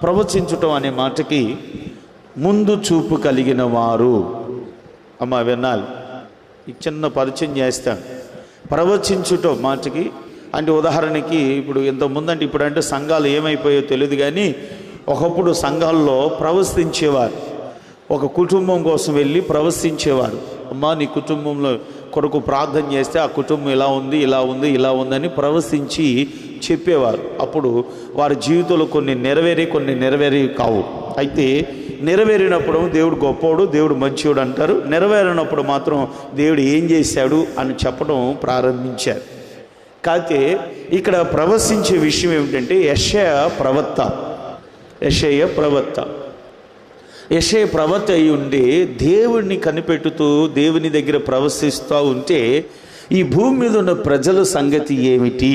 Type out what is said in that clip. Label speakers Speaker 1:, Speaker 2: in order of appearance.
Speaker 1: ప్రవచించుటం అనే మాటకి ముందు చూపు కలిగిన వారు. అమ్మ వినాలి, ఈ చిన్న పరిచయం చేస్తాను. ప్రవచించుటం మాటకి అంటే ఉదాహరణకి ఇప్పుడు ఇంతకుముందు అంటే ఇప్పుడు అంటే సంఘాలు ఏమైపోయో తెలియదు, కానీ ఒకప్పుడు సంఘాల్లో ప్రవశించేవారు. ఒక కుటుంబం కోసం వెళ్ళి ప్రవశించేవారు. అమ్మ నీ కుటుంబంలో కొరకు ప్రార్థన చేస్తే ఆ కుటుంబం ఇలా ఉంది ఇలా ఉంది ఇలా ఉందని ప్రవశించి చెప్పేవారు. అప్పుడు వారి జీవితంలో కొన్ని నెరవేరి కావు. అయితే నెరవేరినప్పుడు దేవుడు గొప్పవాడు, దేవుడు మంచివాడు అంటారు. నెరవేరినప్పుడు మాత్రం దేవుడు ఏం చేశాడు అని చెప్పడం ప్రారంభించారు. కాకపోతే ఇక్కడ ప్రవశించే విషయం ఏమిటంటే యెషయా ప్రవక్త అయి ఉండి దేవుడిని కనిపెట్టుతూ దేవుని దగ్గర ప్రవశిస్తూ ఉంటే ఈ భూమి మీద ఉన్న ప్రజల సంగతి ఏమిటి?